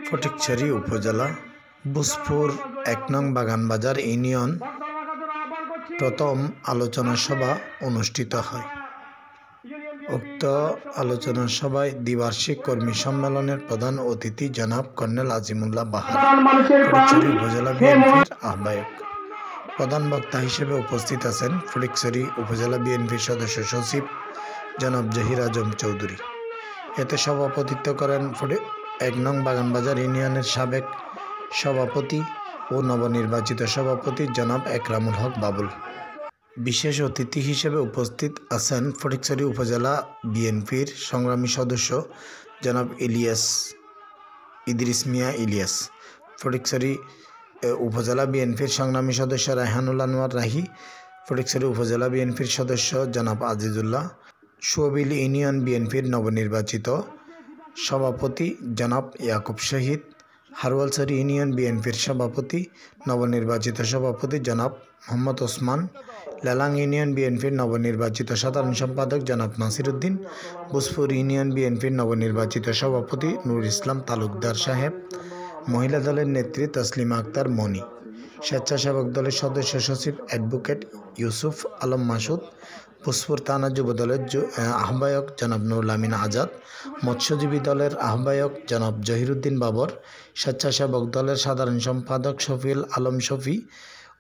ফটিকছড়ি উপজেলা বুসপুর ১ নং বাগানবাজার ইউনিয়ন প্রথম আলোচনা সভা অনুষ্ঠিত হয়। উক্ত আলোচনা সভায় দ্বিবার্ষিক কর্মী সম্মেলনের প্রধান অতিথি জনাব কর্নেল আজিমুল্লাহ বাহার, ফটিকছড়ি উপজেলা বিএনপির আহ্বায়ক। প্রধান বক্তা হিসেবে উপস্থিত আছেন ফটিকছড়ি উপজেলা বিএনপির সদস্য সচিব জনাব জহির আজম চৌধুরী। এতে সভাপতিত্ব করেন ১ নং বাগানবাজার ইউনিয়নের সাবেক সভাপতি ও নবনির্বাচিত সভাপতি জনাব একরামুল হক বাবুল। বিশেষ অতিথি হিসেবে উপস্থিত আছেন ফটিকছড়ি উপজেলা বিএনপির সংগ্রামী সদস্য জনাব ইদ্রিস মিয়া ইলিয়াস, ফটিকছড়ি উপজেলা বিএনপির সংগ্রামী সদস্য রায়হানুল আনোয়ার রাহি, ফটিকছড়ি উপজেলা বিএনপির সদস্য জনাব আজিজুল্লাহ, সুবিল ইউনিয়ন বিএনপির নবনির্বাচিত সভাপতি জনাব ইয়াকুব শহীদ, হারওয়ালছড়ি ইউনিয়ন বিএনপির সভাপতি নবনির্বাচিত সভাপতি জনাব মোহাম্মদ ওসমান, লেলাং ইউনিয়ন বিএনপির নবনির্বাচিত সাধারণ সম্পাদক জনাব নাসির উদ্দিন, বুসপুর ইউনিয়ন বিএনপির নবনির্বাচিত সভাপতি নুর ইসলাম তালুকদার সাহেব, মহিলা দলের নেত্রী তসলিমা আক্তার মনি, স্বেচ্ছাসেবক দলের সদস্য সচিব অ্যাডভোকেট ইউসুফ আলম মাসুদ, বুসপুর থানা যুব দলের আহ্বায়ক জনাব নুরুল আমিন আজাদ, মৎস্যজীবী দলের আহ্বায়ক জনাব জহিরুদ্দিন বাবর, স্বেচ্ছাসেবক দলের সাধারণ সম্পাদক শফিউল আলম শফি,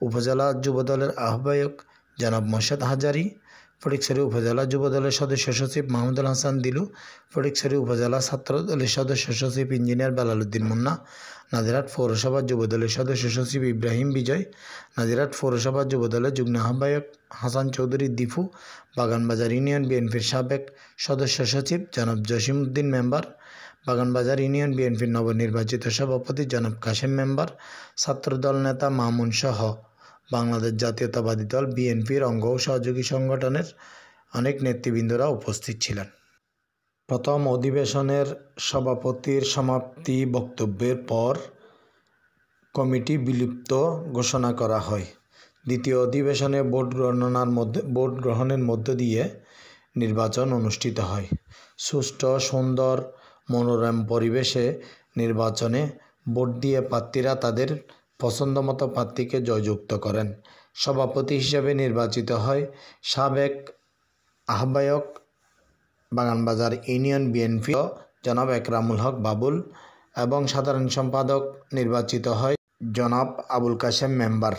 উপজেলা যুব দলের আহ্বায়ক জনাব মোর্শেদ হাজারি, ফটিকছড়ি উপজেলা যুব দলের সদস্য সচিব মাহমুদুল হাসান দিলু, ফটিকছড়ি উপজেলা ছাত্র দলের সদস্য সচিব ইঞ্জিনিয়ার বেলাল উদ্দিন মুন্না, নাজিরহাট পৌরসভা যুব দলের সদস্য সচিব ইব্রাহিম বিজয়, নাজিরহাট পৌরসভা যুব দলের যুগ্ম আহ্বায়ক হাসান চৌধুরী দীপু, বাগানবাজার ইউনিয়ন বিএনপির সাবেক সদস্য সচিব জনাব জসিম উদ্দিন মেম্বার, বাগানবাজার ইউনিয়ন বিএনপির নবনির্বাচিত সভাপতি জনাব কাশেম মেম্বার, ছাত্রদল নেতা মামুন সহ বাংলাদেশ জাতীয়তাবাদী দল বিএনপির অঙ্গ ও সহযোগী সংগঠনের অনেক নেতৃবৃন্দরা উপস্থিত ছিলেন। প্রথম অধিবেশনের সভাপতির সমাপ্তি বক্তব্যের পর কমিটি বিলুপ্ত ঘোষণা করা হয়। দ্বিতীয় অধিবেশনে ভোট গ্রহণের মধ্য দিয়ে নির্বাচন অনুষ্ঠিত হয়। সুষ্ঠু, সুন্দর, মনোরম পরিবেশে নির্বাচনে ভোট দিয়ে প্রার্থীরা তাদের পছন্দমতো প্রার্থীকে জয়যুক্ত করেন। সভাপতি হিসেবে নির্বাচিত হয় সাবেক আহ্বায়ক বাগানবাজার ইউনিয়ন বিএনপি জনাব একরামুল হক বাবুল এবং সাধারণ সম্পাদক নির্বাচিত হয় জনাব আবুল কাশেম মেম্বার।